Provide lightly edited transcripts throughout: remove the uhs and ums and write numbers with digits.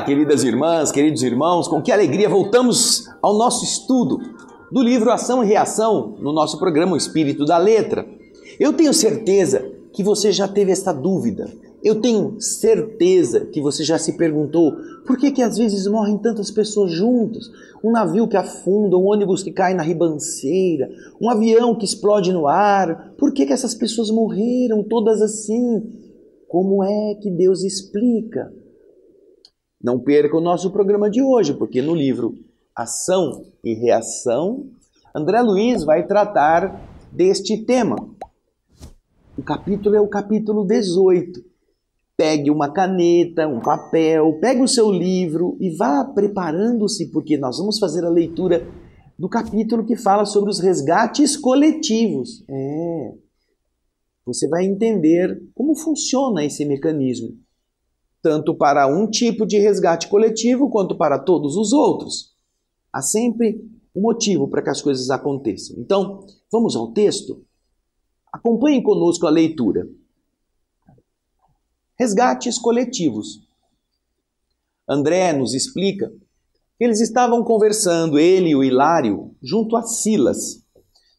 queridas irmãs, queridos irmãos, com que alegria voltamos ao nosso estudo do livro Ação e Reação no nosso programa O Espírito da Letra. Eu tenho certeza que você já teve essa dúvida. Eu tenho certeza que você já se perguntou por que às vezes morrem tantas pessoas juntas? Um navio que afunda, um ônibus que cai na ribanceira, um avião que explode no ar. Por que essas pessoas morreram todas assim? Como é que Deus explica? Não perca o nosso programa de hoje, porque no livro Ação e Reação, André Luiz vai tratar deste tema. O capítulo é o capítulo 18. Pegue uma caneta, um papel, pegue o seu livro e vá preparando-se, porque nós vamos fazer a leitura do capítulo que fala sobre os resgates coletivos. Você vai entender como funciona esse mecanismo, tanto para um tipo de resgate coletivo quanto para todos os outros. Há sempre um motivo para que as coisas aconteçam. Então, vamos ao texto? Acompanhem conosco a leitura. Resgates coletivos. André nos explica que eles estavam conversando, ele e o Hilário, junto a Silas,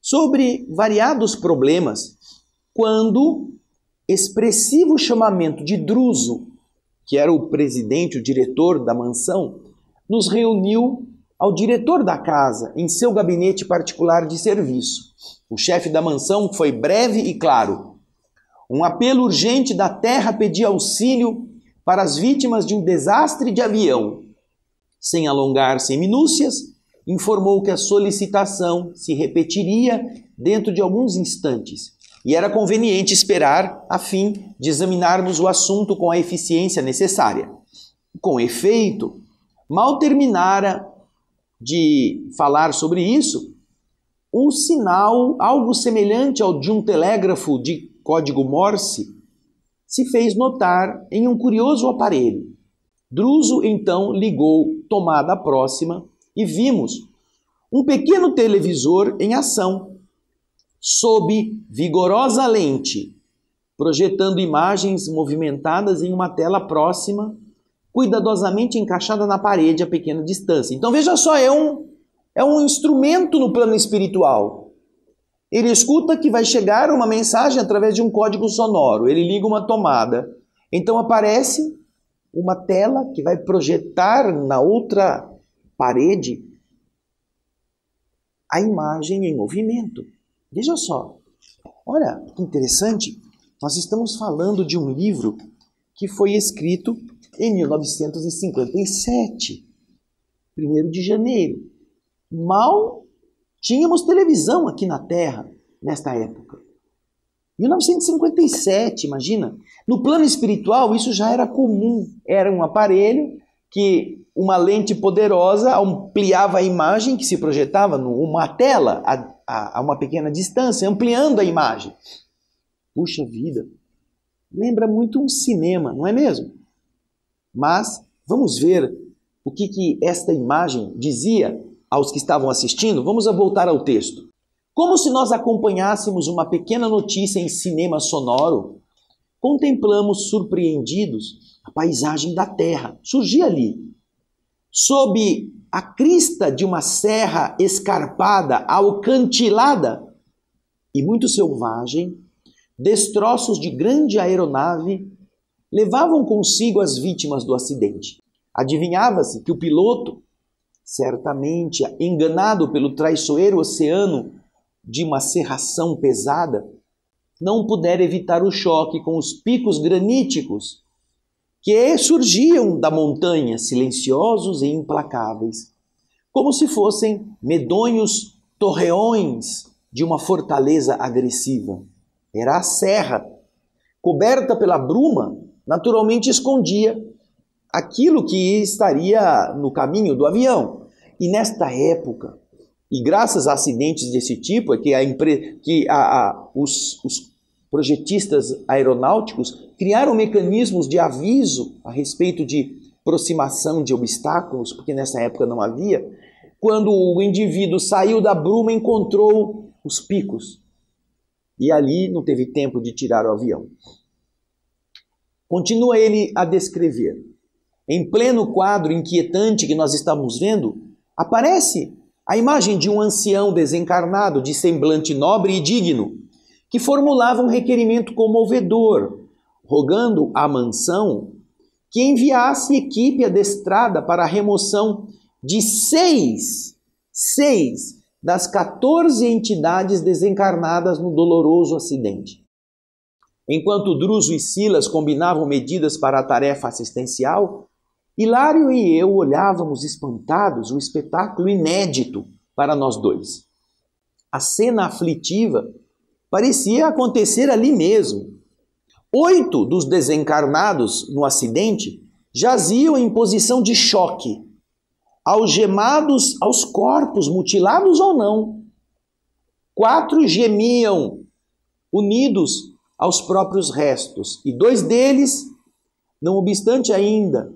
sobre variados problemas, quando expressivo chamamento de Druso, que era o presidente, o diretor da mansão, nos reuniu ao diretor da casa, em seu gabinete particular de serviço. O chefe da mansão foi breve e claro. Um apelo urgente da terra pedia auxílio para as vítimas de um desastre de avião. Sem alongar-se em minúcias, informou que a solicitação se repetiria dentro de alguns instantes e era conveniente esperar a fim de examinarmos o assunto com a eficiência necessária. Com efeito, mal terminara de falar sobre isso, um sinal, algo semelhante ao de um telégrafo de código Morse, se fez notar em um curioso aparelho. Druso então ligou tomada próxima e vimos um pequeno televisor em ação, sob vigorosa lente, projetando imagens movimentadas em uma tela próxima, cuidadosamente encaixada na parede a pequena distância. Então veja só, é um instrumento no plano espiritual. Ele escuta que vai chegar uma mensagem através de um código sonoro. Ele liga uma tomada. Então aparece uma tela que vai projetar na outra parede a imagem em movimento. Veja só. Olha que interessante. Nós estamos falando de um livro que foi escrito em 1957, 1º de janeiro. Mal tínhamos televisão aqui na Terra, nesta época. 1957, imagina. No plano espiritual, isso já era comum. Era um aparelho que uma lente poderosa ampliava a imagem que se projetava numa tela a uma pequena distância, ampliando a imagem. Puxa vida, lembra muito um cinema, não é mesmo? Mas vamos ver o que esta imagem dizia aos que estavam assistindo. Vamos voltar ao texto. Como se nós acompanhássemos uma pequena notícia em cinema sonoro, contemplamos surpreendidos a paisagem da terra. Surgia ali, sob a crista de uma serra escarpada, alcantilada e muito selvagem, destroços de grande aeronave levavam consigo as vítimas do acidente. Adivinhava-se que o piloto, certamente enganado pelo traiçoeiro oceano de uma serração pesada, não pudera evitar o choque com os picos graníticos que surgiam da montanha, silenciosos e implacáveis, como se fossem medonhos torreões de uma fortaleza agressiva. Era a serra, coberta pela bruma, naturalmente escondia aquilo que estaria no caminho do avião. E nesta época, e graças a acidentes desse tipo, é que os projetistas aeronáuticos criaram mecanismos de aviso a respeito de aproximação de obstáculos, porque nessa época não havia. Quando o indivíduo saiu da bruma, encontrou os picos. E ali não teve tempo de tirar o avião. Continua ele a descrever. em pleno quadro inquietante que nós estamos vendo, aparece a imagem de um ancião desencarnado, de semblante nobre e digno, que formulava um requerimento comovedor, rogando à mansão que enviasse equipe adestrada para a remoção de seis das 14 entidades desencarnadas no doloroso acidente. Enquanto Druso e Silas combinavam medidas para a tarefa assistencial, Hilário e eu olhávamos espantados o espetáculo inédito para nós dois. A cena aflitiva parecia acontecer ali mesmo. 8 dos desencarnados no acidente jaziam em posição de choque, algemados aos corpos, mutilados ou não. 4 gemiam, unidos aos próprios restos, e 2 deles, não obstante ainda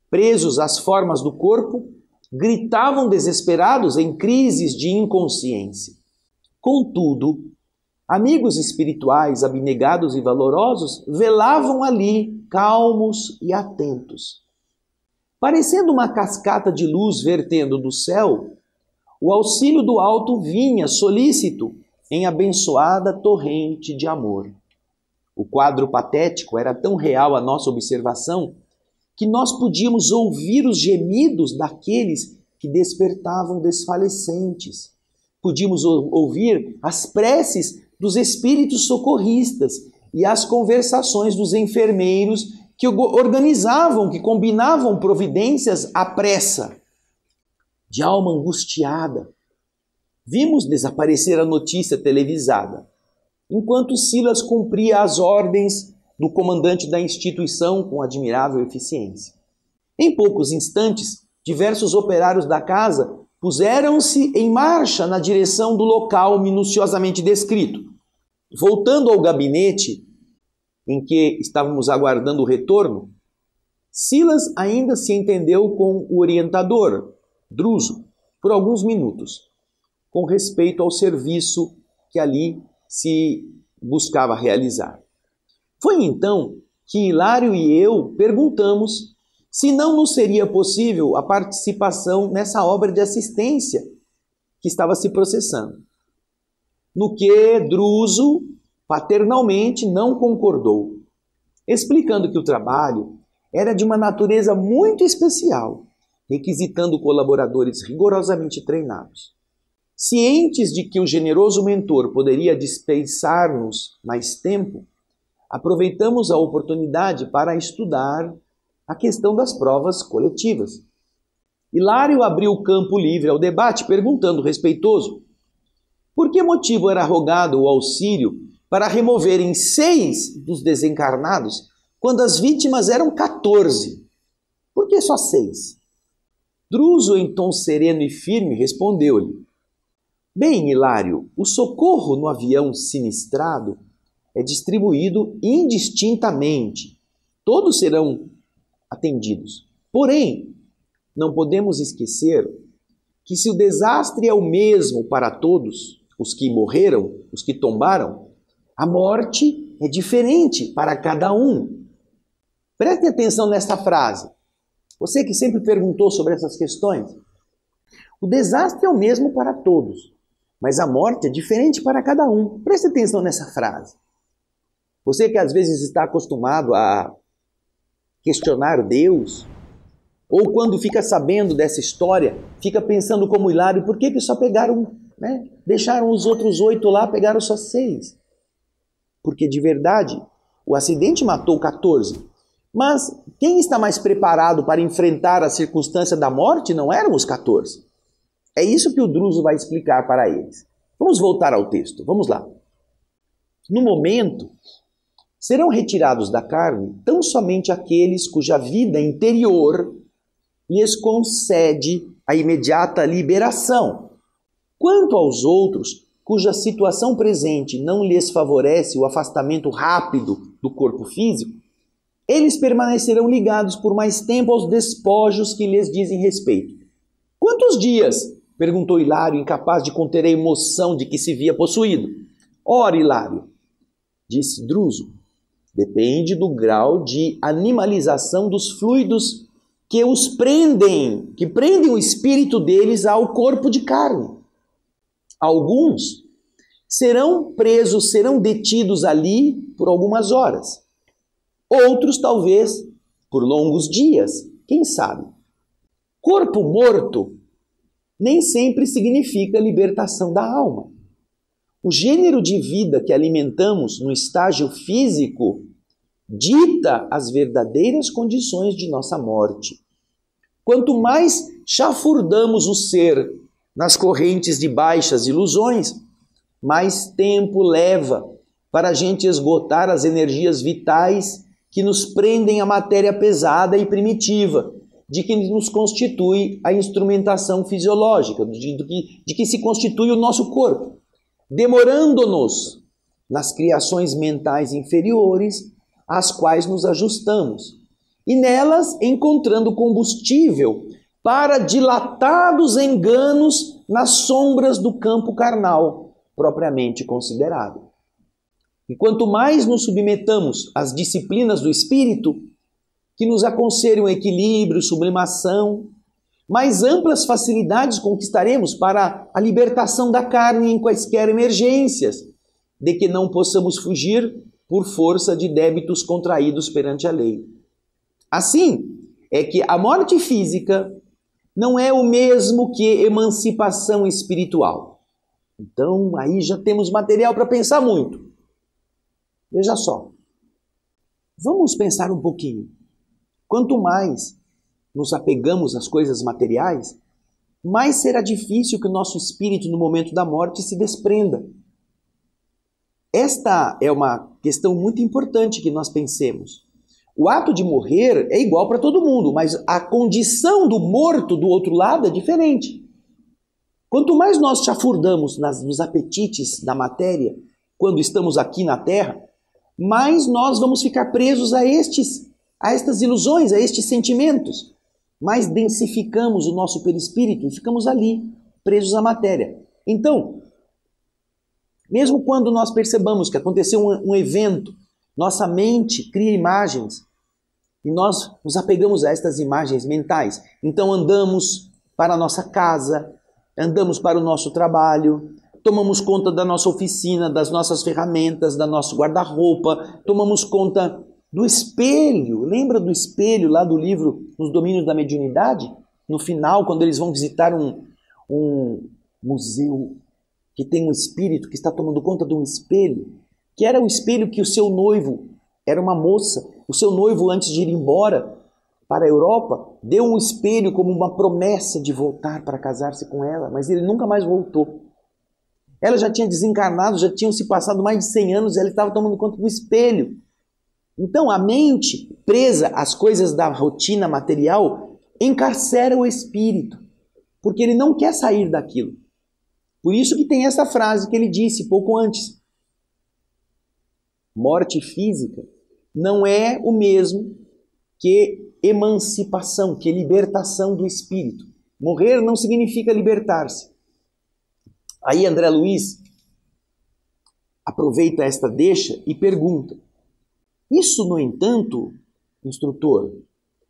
presos às formas do corpo, gritavam desesperados em crises de inconsciência. Contudo, amigos espirituais abnegados e valorosos velavam ali, calmos e atentos. Parecendo uma cascata de luz vertendo do céu, o auxílio do alto vinha solícito em abençoada torrente de amor. O quadro patético era tão real à nossa observação que nós podíamos ouvir os gemidos daqueles que despertavam desfalecentes. Podíamos ouvir as preces dos espíritos socorristas e as conversações dos enfermeiros que organizavam, que combinavam providências à pressa. De alma angustiada, vimos desaparecer a notícia televisada, enquanto Silas cumpria as ordens do comandante da instituição com admirável eficiência. Em poucos instantes, diversos operários da casa puseram-se em marcha na direção do local minuciosamente descrito. Voltando ao gabinete em que estávamos aguardando o retorno, Silas ainda se entendeu com o orientador, Druso, por alguns minutos, com respeito ao serviço que ali se buscava realizar. Foi então que Hilário e eu perguntamos se não nos seria possível a participação nessa obra de assistência que estava se processando. No que Druso paternalmente não concordou, explicando que o trabalho era de uma natureza muito especial, requisitando colaboradores rigorosamente treinados. Cientes de que o generoso mentor poderia dispensar-nos mais tempo, aproveitamos a oportunidade para estudar a questão das provas coletivas. Hilário abriu o campo livre ao debate, perguntando respeitoso: por que motivo era rogado o auxílio para removerem 6 dos desencarnados, quando as vítimas eram 14? Por que só 6? Druso, em tom sereno e firme, respondeu-lhe: bem, Hilário, o socorro no avião sinistrado é distribuído indistintamente. Todos serão atendidos. Porém, não podemos esquecer que se o desastre é o mesmo para todos, os que morreram, os que tombaram, a morte é diferente para cada um. Preste atenção nesta frase. Você que sempre perguntou sobre essas questões. O desastre é o mesmo para todos, mas a morte é diferente para cada um. Preste atenção nessa frase. Você que às vezes está acostumado a questionar Deus, ou quando fica sabendo dessa história, fica pensando como Hilário, por que só pegaram, deixaram os outros 8 lá, pegaram só 6? Porque de verdade, o acidente matou 14. Mas quem está mais preparado para enfrentar a circunstância da morte não eram os 14. É isso que o Druso vai explicar para eles. Vamos voltar ao texto, vamos lá. No momento, serão retirados da carne tão somente aqueles cuja vida interior lhes concede a imediata liberação. Quanto aos outros, cuja situação presente não lhes favorece o afastamento rápido do corpo físico, eles permanecerão ligados por mais tempo aos despojos que lhes dizem respeito. Quantos dias? Perguntou Hilário, incapaz de conter a emoção de que se via possuído. Ora, Hilário, disse Druso, depende do grau de animalização dos fluidos que os prendem, que prendem o espírito deles ao corpo de carne. Alguns serão presos, serão detidos ali por algumas horas. Outros, talvez, por longos dias, quem sabe. Corpo morto nem sempre significa libertação da alma. O gênero de vida que alimentamos no estágio físico dita as verdadeiras condições de nossa morte. Quanto mais chafurdamos o ser nas correntes de baixas ilusões, mais tempo leva para a gente esgotar as energias vitais que nos prendem à matéria pesada e primitiva, de que nos constitui a instrumentação fisiológica, de que se constitui o nosso corpo, demorando-nos nas criações mentais inferiores às quais nos ajustamos, e nelas encontrando combustível para dilatados enganos nas sombras do campo carnal, propriamente considerado. E quanto mais nos submetamos às disciplinas do Espírito, que nos aconselham equilíbrio, sublimação, mais amplas facilidades conquistaremos para a libertação da carne em quaisquer emergências, de que não possamos fugir por força de débitos contraídos perante a lei. Assim, é que a morte física não é o mesmo que emancipação espiritual. Então, aí já temos material para pensar muito. Veja só, vamos pensar um pouquinho. Quanto mais nos apegamos às coisas materiais, mais será difícil que o nosso espírito, no momento da morte, se desprenda. Esta é uma questão muito importante que nós pensemos. O ato de morrer é igual para todo mundo, mas a condição do morto do outro lado é diferente. Quanto mais nós chafurdamos nos apetites da matéria, quando estamos aqui na Terra, mais nós vamos ficar presos a estas ilusões, a estes sentimentos. Mais densificamos o nosso perispírito e ficamos ali, presos à matéria. Então, mesmo quando nós percebamos que aconteceu um evento, nossa mente cria imagens e nós nos apegamos a estas imagens mentais. Então andamos para a nossa casa, andamos para o nosso trabalho, tomamos conta da nossa oficina, das nossas ferramentas, do nosso guarda-roupa, tomamos conta do espelho. Lembra do espelho lá do livro Nos Domínios da Mediunidade? No final, quando eles vão visitar um museu que tem um espírito que está tomando conta de um espelho, que era o espelho que o seu noivo, era uma moça, o seu noivo, antes de ir embora para a Europa, deu um espelho como uma promessa de voltar para casar-se com ela, mas ele nunca mais voltou. Ela já tinha desencarnado, já tinham se passado mais de 100 anos e ela estava tomando conta do espelho. Então a mente, presa às coisas da rotina material, encarcera o espírito, porque ele não quer sair daquilo. Por isso que tem essa frase que ele disse pouco antes. Morte física não é o mesmo que emancipação, que libertação do espírito. Morrer não significa libertar-se. Aí André Luiz aproveita esta deixa e pergunta: isso, no entanto, instrutor,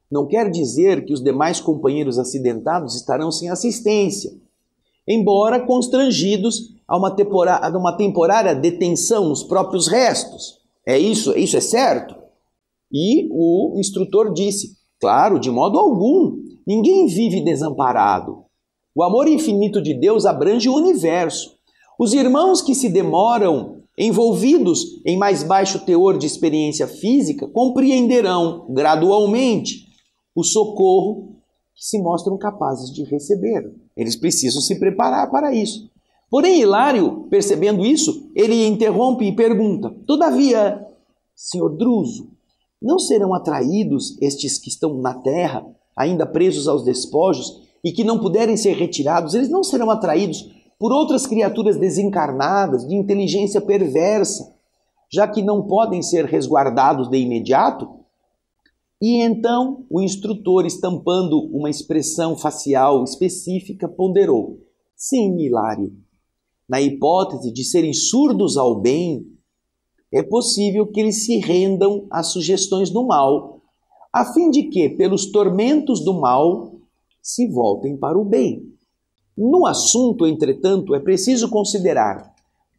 não quer dizer que os demais companheiros acidentados estarão sem assistência, embora constrangidos a uma temporária detenção nos próprios restos. Isso é certo? E o instrutor disse: claro, de modo algum, ninguém vive desamparado. O amor infinito de Deus abrange o universo. Os irmãos que se demoram envolvidos em mais baixo teor de experiência física compreenderão gradualmente o socorro que se mostram capazes de receber. Eles precisam se preparar para isso. Porém, Hilário, percebendo isso, ele interrompe e pergunta: todavia, senhor Druso, não serão atraídos estes que estão na terra, ainda presos aos despojos, e que não puderem ser retirados, eles não serão atraídos por outras criaturas desencarnadas, de inteligência perversa, já que não podem ser resguardados de imediato? E então o instrutor, estampando uma expressão facial específica, ponderou: sim, Hilário, na hipótese de serem surdos ao bem, é possível que eles se rendam às sugestões do mal, a fim de que, pelos tormentos do mal, se voltem para o bem. No assunto, entretanto, é preciso considerar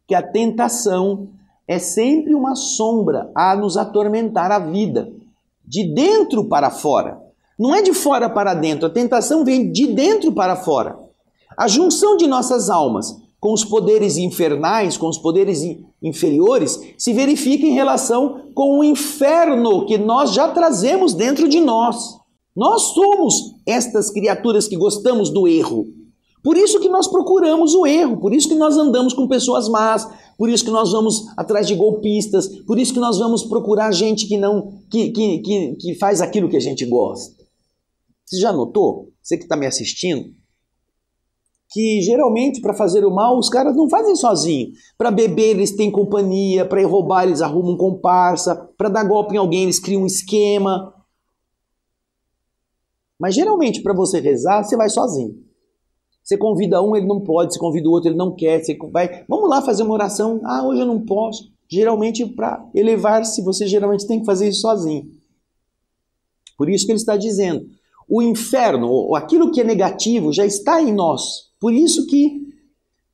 que a tentação é sempre uma sombra a nos atormentar a vida, de dentro para fora. Não é de fora para dentro, a tentação vem de dentro para fora. A junção de nossas almas com os poderes infernais, com os poderes inferiores, se verifica em relação com o inferno que nós já trazemos dentro de nós. Nós somos estas criaturas que gostamos do erro. Por isso que nós procuramos o erro, por isso que nós andamos com pessoas más, por isso que nós vamos atrás de golpistas, por isso que nós vamos procurar gente que faz aquilo que a gente gosta. Você já notou? Você que está me assistindo? Que geralmente para fazer o mal os caras não fazem sozinhos. Para beber eles têm companhia, para roubar eles arrumam comparsa, para dar golpe em alguém eles criam um esquema. Mas geralmente para você rezar você vai sozinho. Você convida um, ele não pode, você convida o outro, ele não quer, você vai, vamos lá fazer uma oração, hoje eu não posso. Geralmente para elevar-se você geralmente tem que fazer isso sozinho. Por isso que ele está dizendo, o inferno, ou aquilo que é negativo já está em nós. Por isso que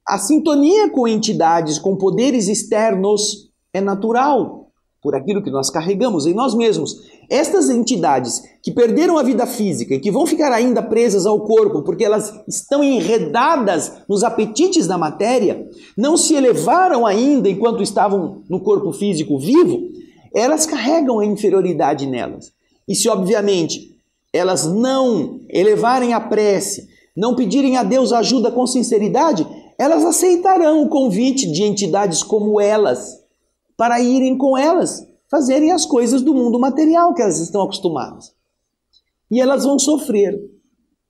a sintonia com entidades, com poderes externos é natural, por aquilo que nós carregamos em nós mesmos. Estas entidades que perderam a vida física e que vão ficar ainda presas ao corpo porque elas estão enredadas nos apetites da matéria, não se elevaram ainda enquanto estavam no corpo físico vivo, elas carregam a inferioridade nelas. E se obviamente elas não elevarem a prece, não pedirem a Deus ajuda com sinceridade, elas aceitarão o convite de entidades como elas, para irem com elas, fazerem as coisas do mundo material que elas estão acostumadas. E elas vão sofrer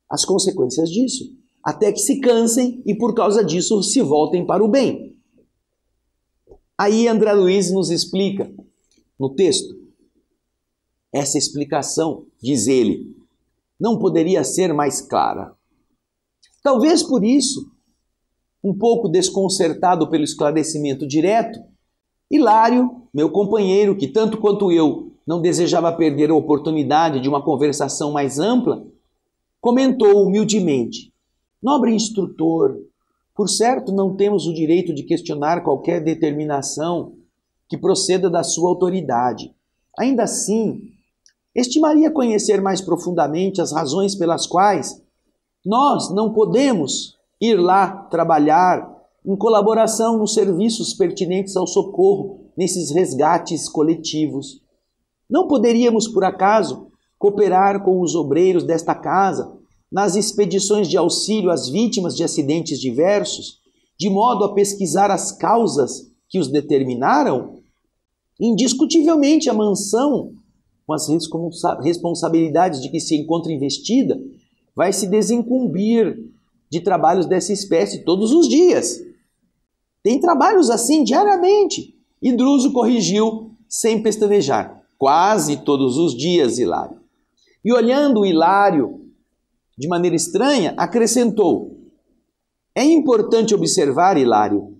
as consequências disso, até que se cansem e por causa disso se voltem para o bem. Aí André Luiz nos explica, no texto, essa explicação, diz ele, não poderia ser mais clara. Talvez por isso, um pouco desconcertado pelo esclarecimento direto, Hilário, meu companheiro, que tanto quanto eu não desejava perder a oportunidade de uma conversação mais ampla, comentou humildemente, nobre instrutor, por certo não temos o direito de questionar qualquer determinação que proceda da sua autoridade. Ainda assim, estimaria conhecer mais profundamente as razões pelas quais nós não podemos ir lá trabalhar em colaboração nos serviços pertinentes ao socorro nesses resgates coletivos. Não poderíamos, por acaso, cooperar com os obreiros desta casa nas expedições de auxílio às vítimas de acidentes diversos, de modo a pesquisar as causas que os determinaram? Indiscutivelmente, a mansão, com as responsabilidades de que se encontra investida, vai se desincumbir de trabalhos dessa espécie todos os dias. Tem trabalhos assim diariamente. E Druso corrigiu sem pestanejar. Quase todos os dias, Hilário. E olhando Hilário de maneira estranha, acrescentou, é importante observar, Hilário,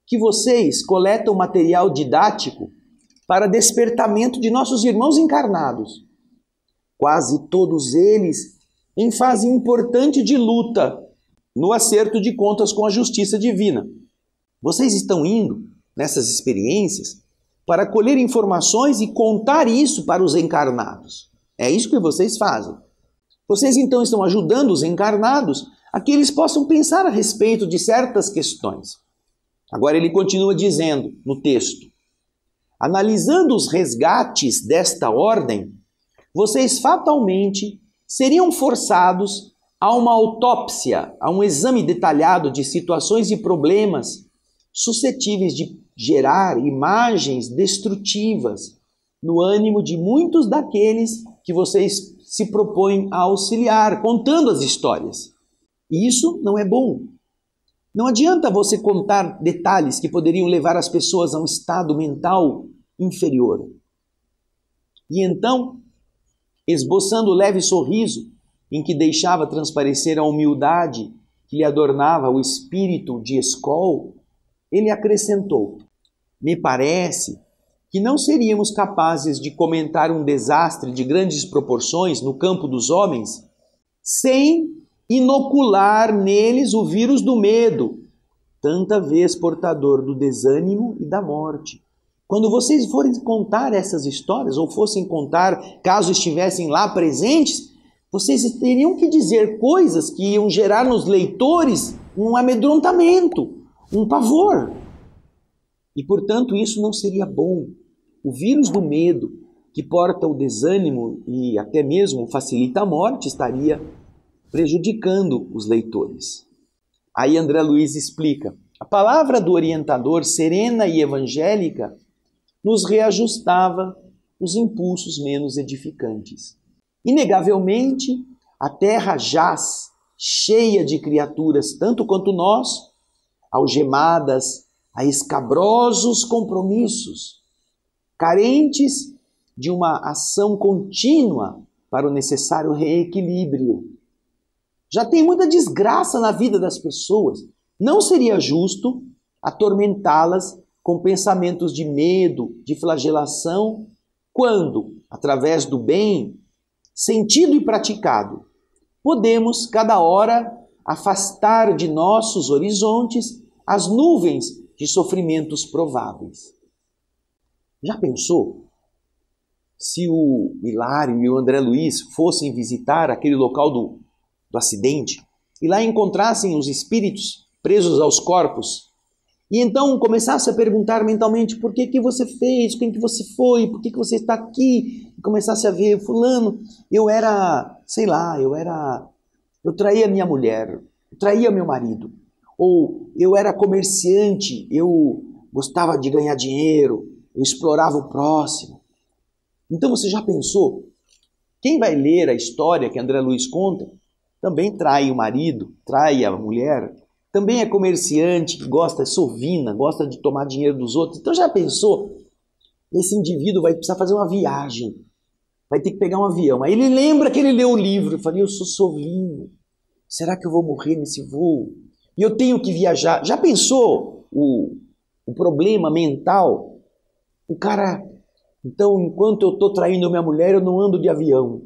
que vocês coletam material didático para despertamento de nossos irmãos encarnados. Quase todos eles em fase importante de luta no acerto de contas com a justiça divina. Vocês estão indo nessas experiências para colher informações e contar isso para os encarnados. É isso que vocês fazem. Vocês então estão ajudando os encarnados a que eles possam pensar a respeito de certas questões. Agora ele continua dizendo no texto, analisando os resgates desta ordem, vocês fatalmente seriam forçados a uma autópsia, a um exame detalhado de situações e problemas suscetíveis de gerar imagens destrutivas no ânimo de muitos daqueles que vocês se propõem a auxiliar, contando as histórias. E isso não é bom. Não adianta você contar detalhes que poderiam levar as pessoas a um estado mental inferior. E então, esboçando o leve sorriso em que deixava transparecer a humildade que lhe adornava o espírito de Escol, ele acrescentou, me parece que não seríamos capazes de comentar um desastre de grandes proporções no campo dos homens sem inocular neles o vírus do medo, tanta vez portador do desânimo e da morte. Quando vocês forem contar essas histórias, ou fossem contar, caso estivessem lá presentes, vocês teriam que dizer coisas que iam gerar nos leitores um amedrontamento, um pavor. E, portanto, isso não seria bom. O vírus do medo, que porta o desânimo e até mesmo facilita a morte, estaria prejudicando os leitores. Aí André Luiz explica: a palavra do orientador serena e evangélica nos reajustava os impulsos menos edificantes. Inegavelmente, a terra jaz cheia de criaturas, tanto quanto nós, algemadas a escabrosos compromissos, carentes de uma ação contínua para o necessário reequilíbrio. Já tem muita desgraça na vida das pessoas. Não seria justo atormentá-las com pensamentos de medo, de flagelação, quando, através do bem, sentido e praticado, podemos, cada hora, afastar de nossos horizontes as nuvens de sofrimentos prováveis. Já pensou? Se o Hilário e o André Luiz fossem visitar aquele local do acidente e lá encontrassem os espíritos presos aos corpos e então começasse a perguntar mentalmente: por que você fez, quem que você foi, por que você está aqui, e começasse a ver: fulano, eu traía minha mulher, eu traía meu marido, ou eu era comerciante, eu gostava de ganhar dinheiro, eu explorava o próximo. Então você já pensou? Quem vai ler a história que André Luiz conta também trai o marido, trai a mulher, também é comerciante, que gosta, é sovina, gosta de tomar dinheiro dos outros. Então já pensou? Esse indivíduo vai precisar fazer uma viagem, vai ter que pegar um avião. Aí ele lembra que ele leu o livro, eu falei: eu sou sovino, será que eu vou morrer nesse voo? E eu tenho que viajar. Já pensou o problema mental? O cara, então, enquanto eu estou traindo minha mulher, eu não ando de avião.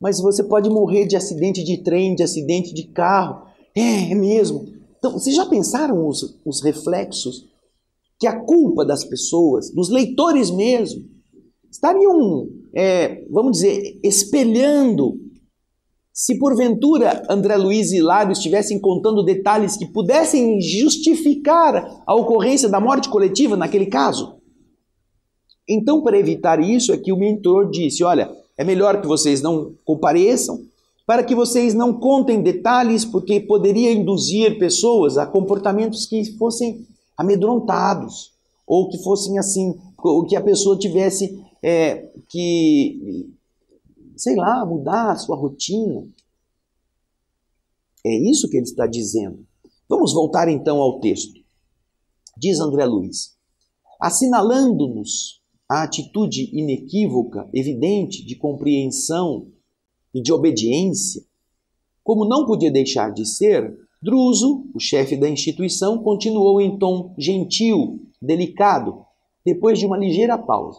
Mas você pode morrer de acidente de trem, de acidente de carro. É mesmo. Então, vocês já pensaram os reflexos que a culpa das pessoas, dos leitores mesmo, estariam, vamos dizer, espelhando? Se porventura André Luiz e Hilário estivessem contando detalhes que pudessem justificar a ocorrência da morte coletiva naquele caso? Então, para evitar isso, é que o mentor disse: olha, é melhor que vocês não compareçam, para que vocês não contem detalhes, porque poderia induzir pessoas a comportamentos que fossem amedrontados, ou que fossem assim, ou que a pessoa tivesse que, mudar a sua rotina. É isso que ele está dizendo. Vamos voltar então ao texto. Diz André Luiz: assinalando-nos a atitude inequívoca, evidente, de compreensão e de obediência, como não podia deixar de ser, Druso, o chefe da instituição, continuou em tom gentil, delicado, depois de uma ligeira pausa.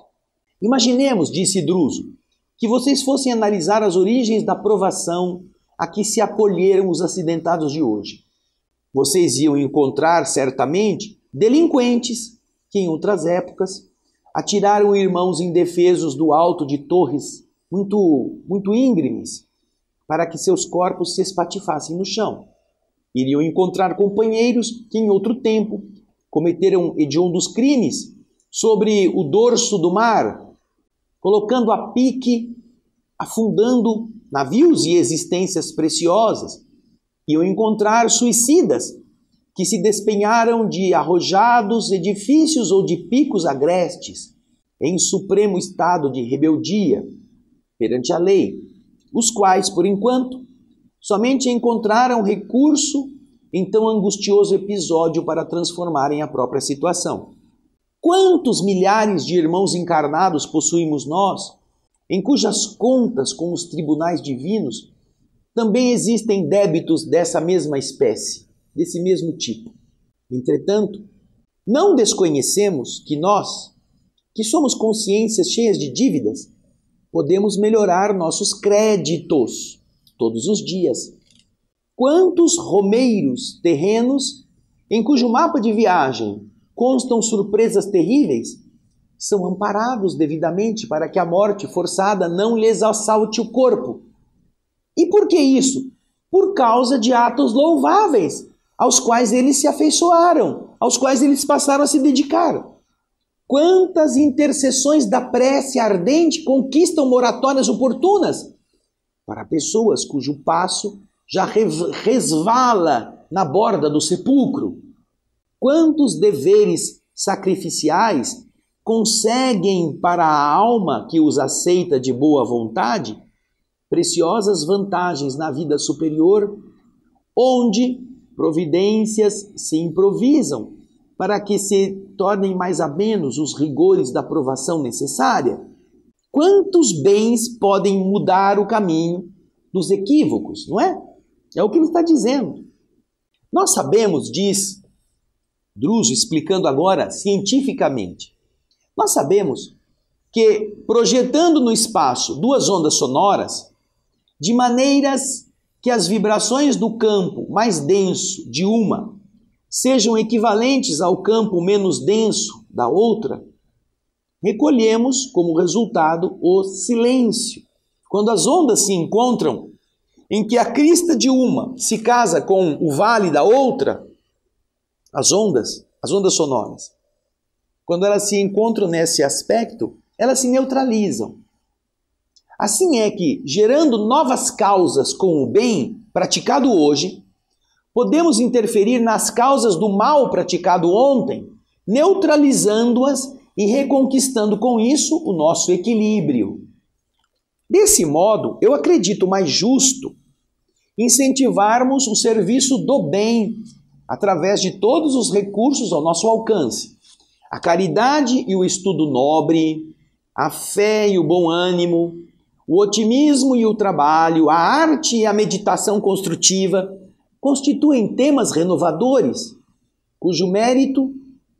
Imaginemos, disse Druso, que vocês fossem analisar as origens da provação a que se acolheram os acidentados de hoje. Vocês iam encontrar, certamente, delinquentes que, em outras épocas, atiraram irmãos indefesos do alto de torres muito íngremes, para que seus corpos se espatifassem no chão. Iriam encontrar companheiros que, em outro tempo, cometeram hediondos crimes sobre o dorso do mar, colocando a pique, afundando navios e existências preciosas. Iam encontrar suicidas que se despenharam de arrojados edifícios ou de picos agrestes, em supremo estado de rebeldia perante a lei, os quais, por enquanto, somente encontraram recurso em tão angustioso episódio para transformarem a própria situação. Quantos milhares de irmãos encarnados possuímos nós, em cujas contas com os tribunais divinos também existem débitos dessa mesma espécie, desse mesmo tipo. Entretanto, não desconhecemos que nós, que somos consciências cheias de dívidas, podemos melhorar nossos créditos todos os dias. Quantos romeiros terrenos em cujo mapa de viagem constam surpresas terríveis são amparados devidamente para que a morte forçada não lhes assalte o corpo. E por que isso? Por causa de atos louváveis, aos quais eles se afeiçoaram, aos quais eles passaram a se dedicar. Quantas intercessões da prece ardente conquistam moratórias oportunas para pessoas cujo passo já resvala na borda do sepulcro? Quantos deveres sacrificiais conseguem para a alma que os aceita de boa vontade preciosas vantagens na vida superior, onde providências se improvisam para que se tornem mais amenos os rigores da provação necessária? Quantos bens podem mudar o caminho dos equívocos, não é? É o que ele está dizendo. Nós sabemos, diz Druso, explicando agora cientificamente, nós sabemos que projetando no espaço duas ondas sonoras, de maneiras que as vibrações do campo mais denso de uma sejam equivalentes ao campo menos denso da outra, recolhemos como resultado o silêncio. Quando as ondas se encontram, em que a crista de uma se casa com o vale da outra, as ondas sonoras, quando elas se encontram nesse aspecto, elas se neutralizam. Assim é que, gerando novas causas com o bem praticado hoje, podemos interferir nas causas do mal praticado ontem, neutralizando-as e reconquistando com isso o nosso equilíbrio. Desse modo, eu acredito mais justo incentivarmos o serviço do bem através de todos os recursos ao nosso alcance. A caridade e o estudo nobre, a fé e o bom ânimo, o otimismo e o trabalho, a arte e a meditação construtiva constituem temas renovadores, cujo mérito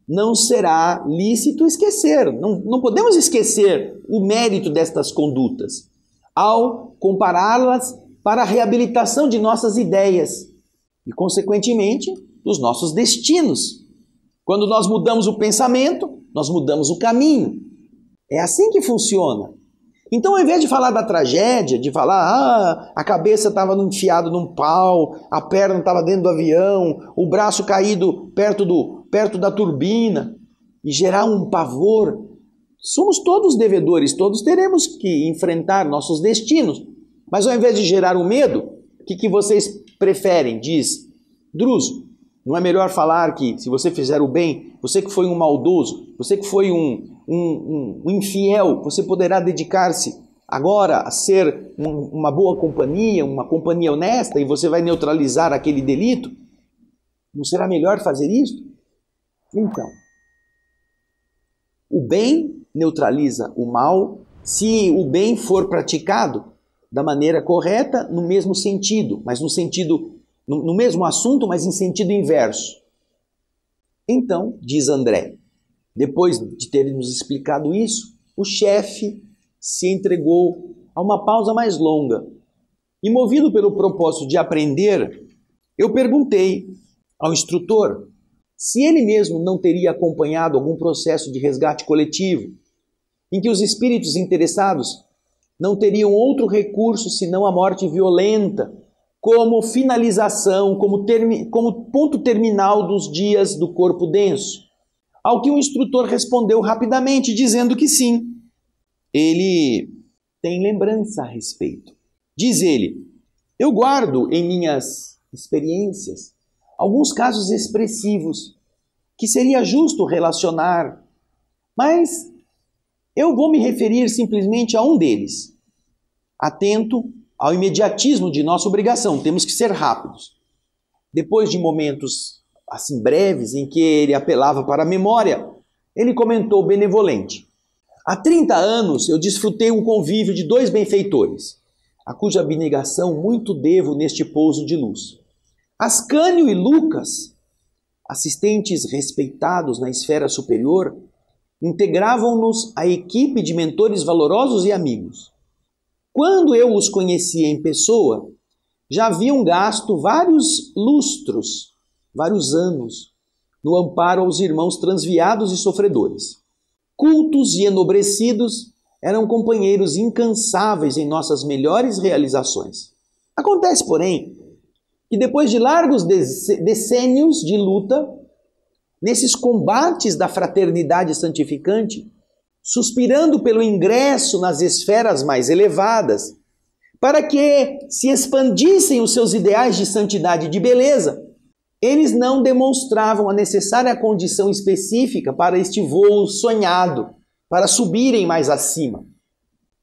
não será lícito esquecer. Não podemos esquecer o mérito destas condutas ao compará-las para a reabilitação de nossas ideias e, consequentemente, dos nossos destinos. Quando nós mudamos o pensamento, nós mudamos o caminho. É assim que funciona. Então, ao invés de falar da tragédia, de falar, a cabeça estava enfiada num pau, a perna estava dentro do avião, o braço caído perto da turbina, e gerar um pavor, somos todos devedores, todos teremos que enfrentar nossos destinos. Mas ao invés de gerar um medo, o que vocês preferem? Diz Druso. Não é melhor falar que, se você fizer o bem, você que foi um maldoso, você que foi um infiel, você poderá dedicar-se agora a ser uma boa companhia, uma companhia honesta, e você vai neutralizar aquele delito? Não será melhor fazer isso? Então, o bem neutraliza o mal se o bem for praticado da maneira correta, no mesmo sentido, mas no mesmo assunto, mas em sentido inverso. Então, diz André, depois de ter nos explicado isso, o chefe se entregou a uma pausa mais longa. E movido pelo propósito de aprender, eu perguntei ao instrutor se ele mesmo não teria acompanhado algum processo de resgate coletivo, em que os espíritos interessados não teriam outro recurso senão a morte violenta, como finalização, como ponto terminal dos dias do corpo denso. Ao que o instrutor respondeu rapidamente, dizendo que sim. Ele tem lembrança a respeito. Diz ele, eu guardo em minhas experiências alguns casos expressivos que seria justo relacionar, mas eu vou me referir simplesmente a um deles. Atento ao imediatismo de nossa obrigação, temos que ser rápidos. Depois de momentos assim breves em que ele apelava para a memória, ele comentou benevolente: há 30 anos eu desfrutei um convívio de 2 benfeitores, a cuja abnegação muito devo neste pouso de luz. Ascânio e Lucas, assistentes respeitados na esfera superior, integravam-nos à equipe de mentores valorosos e amigos. Quando eu os conhecia em pessoa, já haviam gasto vários lustros, vários anos, no amparo aos irmãos transviados e sofredores. Cultos e enobrecidos, eram companheiros incansáveis em nossas melhores realizações. Acontece, porém, que depois de largos decênios de luta, nesses combates da fraternidade santificante, suspirando pelo ingresso nas esferas mais elevadas, para que se expandissem os seus ideais de santidade e de beleza, eles não demonstravam a necessária condição específica para este voo sonhado, para subirem mais acima.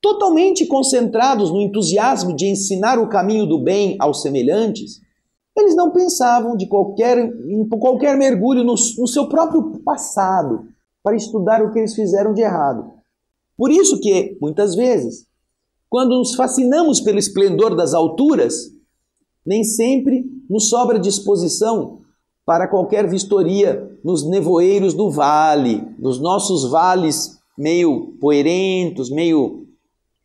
Totalmente concentrados no entusiasmo de ensinar o caminho do bem aos semelhantes, eles não pensavam em qualquer mergulho no seu próprio passado para estudar o que eles fizeram de errado. Por isso que, muitas vezes, quando nos fascinamos pelo esplendor das alturas, nem sempre nos sobra disposição para qualquer vistoria nos nevoeiros do vale, nos nossos vales meio poeirentos, meio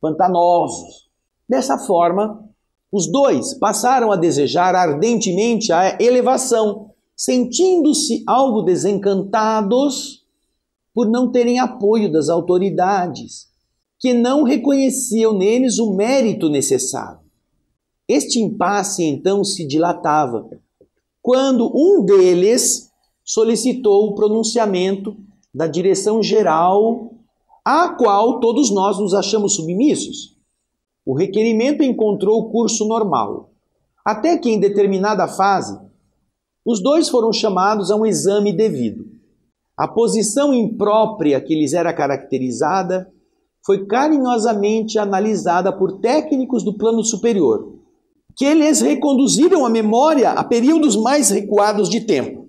pantanosos. Dessa forma, os dois passaram a desejar ardentemente a elevação, sentindo-se algo desencantados por não terem apoio das autoridades, que não reconheciam neles o mérito necessário. Este impasse então se dilatava, quando um deles solicitou o pronunciamento da direção geral à qual todos nós nos achamos submissos. O requerimento encontrou o curso normal, até que em determinada fase, os dois foram chamados a um exame devido. A posição imprópria que lhes era caracterizada foi carinhosamente analisada por técnicos do plano superior, que lhes reconduziram a memória a períodos mais recuados de tempo.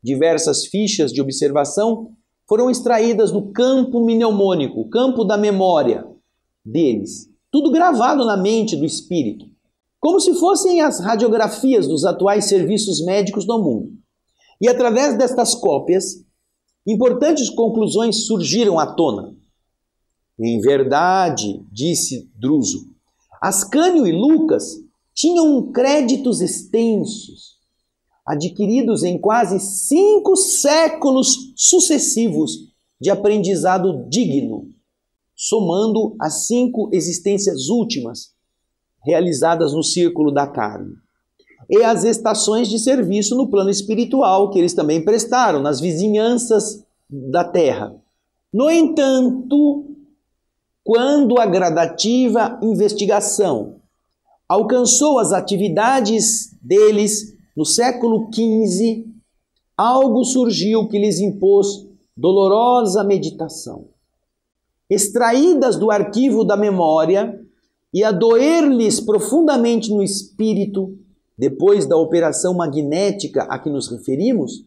Diversas fichas de observação foram extraídas do campo mnemônico, o campo da memória deles, tudo gravado na mente do espírito, como se fossem as radiografias dos atuais serviços médicos do mundo. E através destas cópias, importantes conclusões surgiram à tona. Em verdade, disse Druso, Ascânio e Lucas tinham créditos extensos, adquiridos em quase 5 séculos sucessivos de aprendizado digno, somando as 5 existências últimas realizadas no círculo da carne, e as estações de serviço no plano espiritual que eles também prestaram nas vizinhanças da terra. No entanto, quando a gradativa investigação alcançou as atividades deles no século XV, algo surgiu que lhes impôs dolorosa meditação. Extraídas do arquivo da memória e a doer-lhes profundamente no espírito, depois da operação magnética a que nos referimos,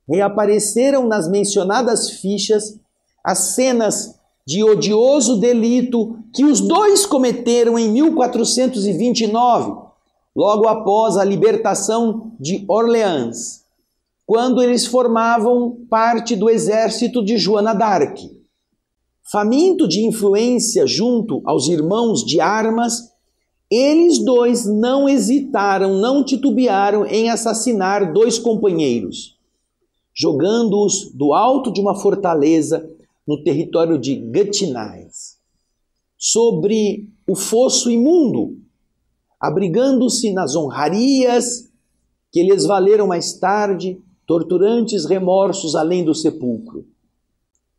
reapareceram nas mencionadas fichas as cenas de odioso delito que os dois cometeram em 1429, logo após a libertação de Orleans, quando eles formavam parte do exército de Joana d'Arc. Faminto de influência junto aos irmãos de armas, eles dois não hesitaram, não titubearam em assassinar 2 companheiros, jogando-os do alto de uma fortaleza no território de Gutinais, sobre o fosso imundo, abrigando-se nas honrarias que lhes valeram mais tarde torturantes remorsos além do sepulcro.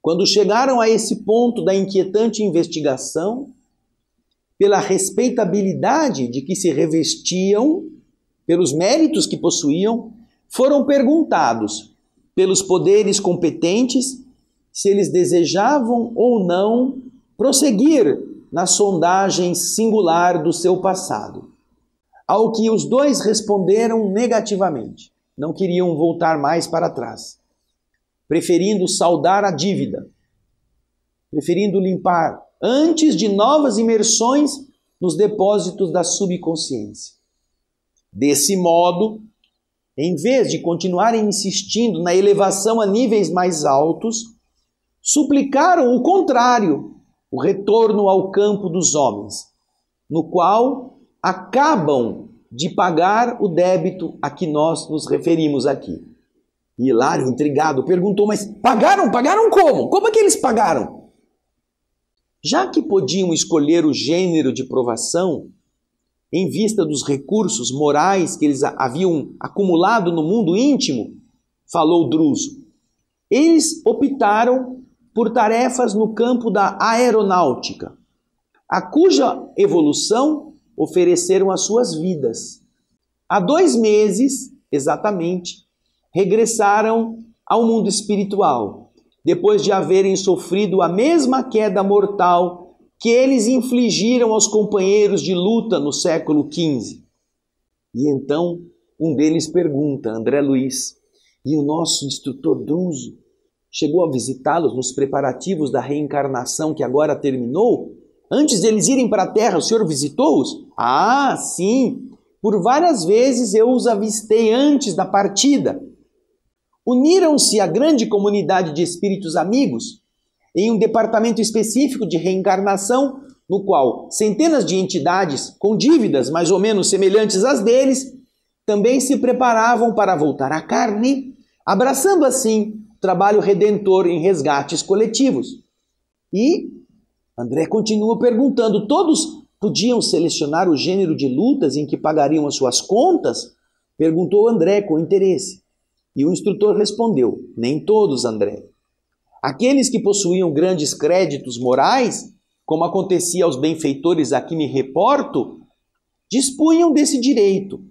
Quando chegaram a esse ponto da inquietante investigação, pela respeitabilidade de que se revestiam, pelos méritos que possuíam, foram perguntados pelos poderes competentes se eles desejavam ou não prosseguir na sondagem singular do seu passado. Ao que os dois responderam negativamente. Não queriam voltar mais para trás, preferindo saldar a dívida, preferindo limpar antes de novas imersões nos depósitos da subconsciência. Desse modo, em vez de continuarem insistindo na elevação a níveis mais altos, suplicaram o contrário, o retorno ao campo dos homens, no qual acabam de pagar o débito a que nós nos referimos aqui. E Hilário, intrigado, perguntou, mas pagaram? Pagaram como? Como é que eles pagaram? Já que podiam escolher o gênero de provação, em vista dos recursos morais que eles haviam acumulado no mundo íntimo, falou Druso, eles optaram por tarefas no campo da aeronáutica, a cuja evolução ofereceram as suas vidas. Há 2 meses, exatamente, regressaram ao mundo espiritual, depois de haverem sofrido a mesma queda mortal que eles infligiram aos companheiros de luta no século XV. E então um deles pergunta, André Luiz, e o nosso instrutor Druso chegou a visitá-los nos preparativos da reencarnação que agora terminou? Antes deles irem para a Terra, o senhor visitou-os? Ah, sim, por várias vezes eu os avistei antes da partida. Uniram-se à grande comunidade de espíritos amigos em um departamento específico de reencarnação, no qual centenas de entidades com dívidas mais ou menos semelhantes às deles também se preparavam para voltar à carne, abraçando assim o trabalho redentor em resgates coletivos. E André continua perguntando, todos podiam selecionar o gênero de lutas em que pagariam as suas contas? Perguntou André com interesse. E o instrutor respondeu, nem todos, André. Aqueles que possuíam grandes créditos morais, como acontecia aos benfeitores a que me reporto, dispunham desse direito.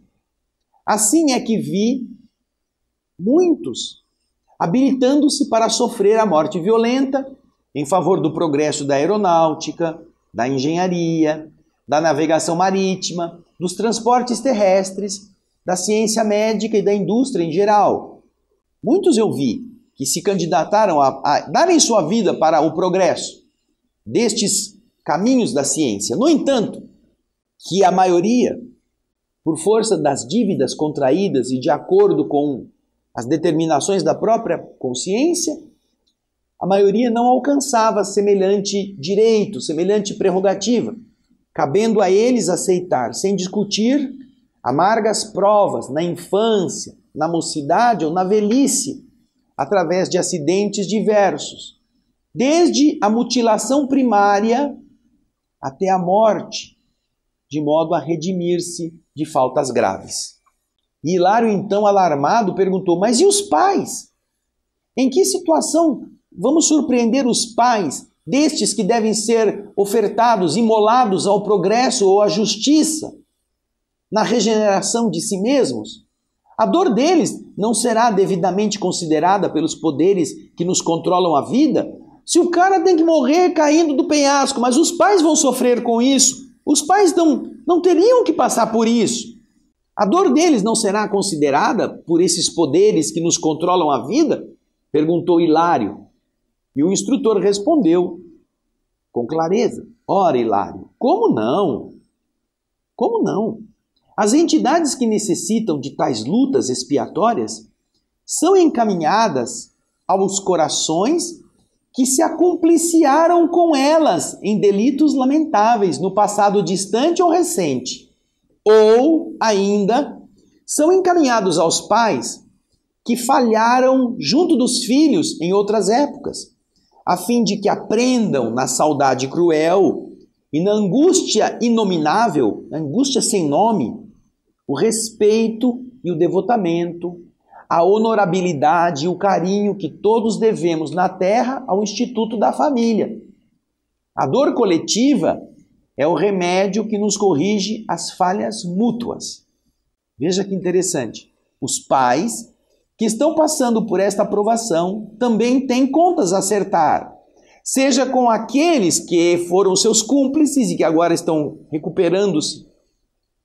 Assim é que vi muitos habilitando-se para sofrer a morte violenta em favor do progresso da aeronáutica, da engenharia, da navegação marítima, dos transportes terrestres, da ciência médica e da indústria em geral. Muitos eu vi que se candidataram a darem sua vida para o progresso destes caminhos da ciência. No entanto, que a maioria, por força das dívidas contraídas e de acordo com as determinações da própria consciência, a maioria não alcançava semelhante direito, semelhante prerrogativa, cabendo a eles aceitar, sem discutir, amargas provas na infância, na mocidade ou na velhice, através de acidentes diversos, desde a mutilação primária até a morte, de modo a redimir-se de faltas graves. E Hilário, então, alarmado, perguntou, mas e os pais? Em que situação vamos surpreender os pais destes que devem ser ofertados, imolados ao progresso ou à justiça, na regeneração de si mesmos? A dor deles não será devidamente considerada pelos poderes que nos controlam a vida? Se o cara tem que morrer caindo do penhasco, mas os pais vão sofrer com isso, os pais não teriam que passar por isso. A dor deles não será considerada por esses poderes que nos controlam a vida? Perguntou Hilário. E o instrutor respondeu com clareza. Ora, Hilário, como não? Como não? As entidades que necessitam de tais lutas expiatórias são encaminhadas aos corações que se acumpliciaram com elas em delitos lamentáveis no passado distante ou recente. Ou, ainda, são encaminhados aos pais que falharam junto dos filhos em outras épocas, a fim de que aprendam na saudade cruel e na angústia inominável, angústia sem nome, o respeito e o devotamento, a honorabilidade e o carinho que todos devemos na terra ao Instituto da Família. A dor coletiva é o remédio que nos corrige as falhas mútuas. Veja que interessante. Os pais que estão passando por esta provação também têm contas a acertar, seja com aqueles que foram seus cúmplices e que agora estão recuperando-se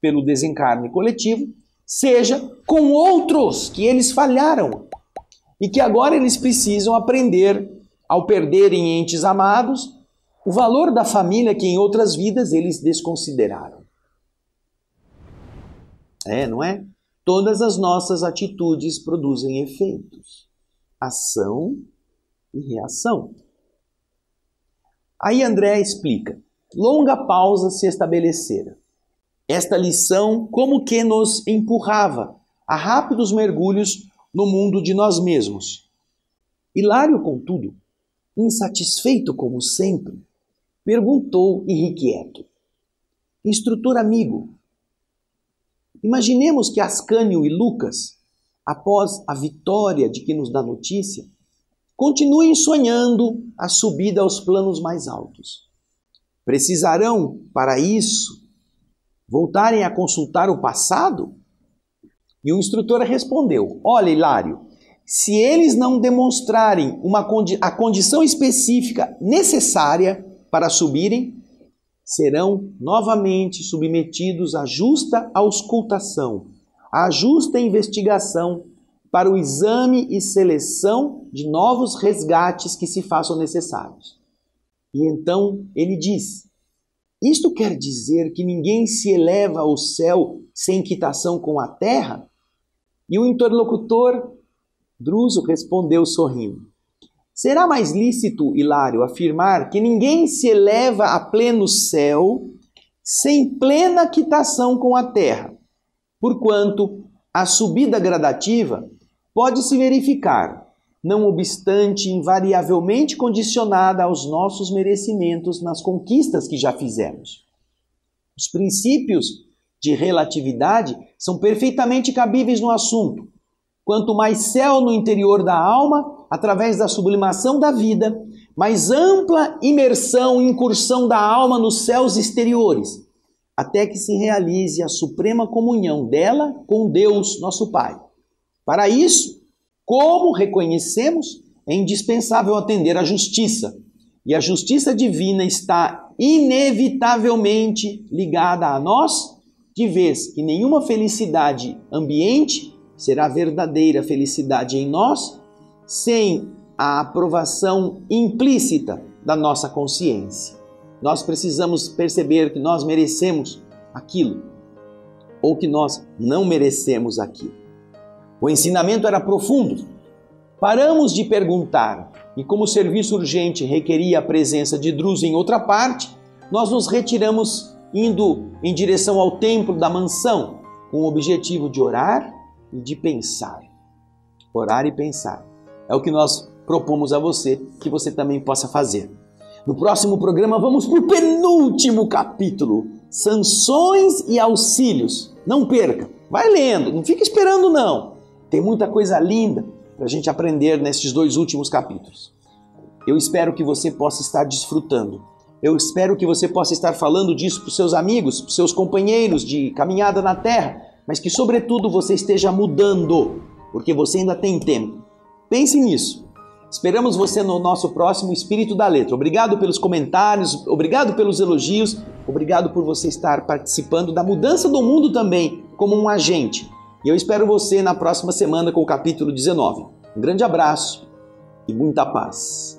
pelo desencarne coletivo, seja com outros que eles falharam e que agora eles precisam aprender, ao perderem entes amados, o valor da família que em outras vidas eles desconsideraram. Não é? Todas as nossas atitudes produzem efeitos, ação e reação. Aí André explica. Longa pausa se estabelecera. Esta lição como que nos empurrava a rápidos mergulhos no mundo de nós mesmos. Hilário, contudo, insatisfeito como sempre, perguntou irrequieto. Instrutor amigo, imaginemos que Ascânio e Lucas, após a vitória de que nos dá notícia, continuem sonhando a subida aos planos mais altos. Precisarão, para isso, voltarem a consultar o passado? E o instrutor respondeu, olha, Hilário, se eles não demonstrarem a condição específica necessária para subirem, serão novamente submetidos à justa auscultação, à justa investigação, para o exame e seleção de novos resgates que se façam necessários. E então ele diz, isto quer dizer que ninguém se eleva ao céu sem quitação com a terra? E o interlocutor, Druso, respondeu sorrindo. Será mais lícito, Hilário, afirmar que ninguém se eleva a pleno céu sem plena quitação com a terra, porquanto a subida gradativa pode se verificar, não obstante invariavelmente condicionada aos nossos merecimentos nas conquistas que já fizemos. Os princípios de relatividade são perfeitamente cabíveis no assunto. Quanto mais céu no interior da alma, através da sublimação da vida, mais ampla imersão e incursão da alma nos céus exteriores, até que se realize a suprema comunhão dela com Deus, nosso Pai. Para isso, como reconhecemos, é indispensável atender à justiça. E a justiça divina está inevitavelmente ligada a nós, de vez que nenhuma felicidade ambiente será verdadeira felicidade em nós, sem a aprovação implícita da nossa consciência. Nós precisamos perceber que nós merecemos aquilo, ou que nós não merecemos aquilo. O ensinamento era profundo. Paramos de perguntar, e como o serviço urgente requeria a presença de Druso em outra parte, nós nos retiramos indo em direção ao templo da mansão, com o objetivo de orar e de pensar. Orar e pensar. É o que nós propomos a você, que você também possa fazer. No próximo programa vamos para o penúltimo capítulo, Sanções e Auxílios. Não perca, vai lendo, não fica esperando não. Tem muita coisa linda para a gente aprender nesses 2 últimos capítulos. Eu espero que você possa estar desfrutando. Eu espero que você possa estar falando disso para os seus amigos, para os seus companheiros de caminhada na Terra, mas que, sobretudo, você esteja mudando, porque você ainda tem tempo. Pense nisso. Esperamos você no nosso próximo Espírito da Letra. Obrigado pelos comentários, obrigado pelos elogios, obrigado por você estar participando da mudança do mundo também, como um agente. E eu espero você na próxima semana com o capítulo 19. Um grande abraço e muita paz.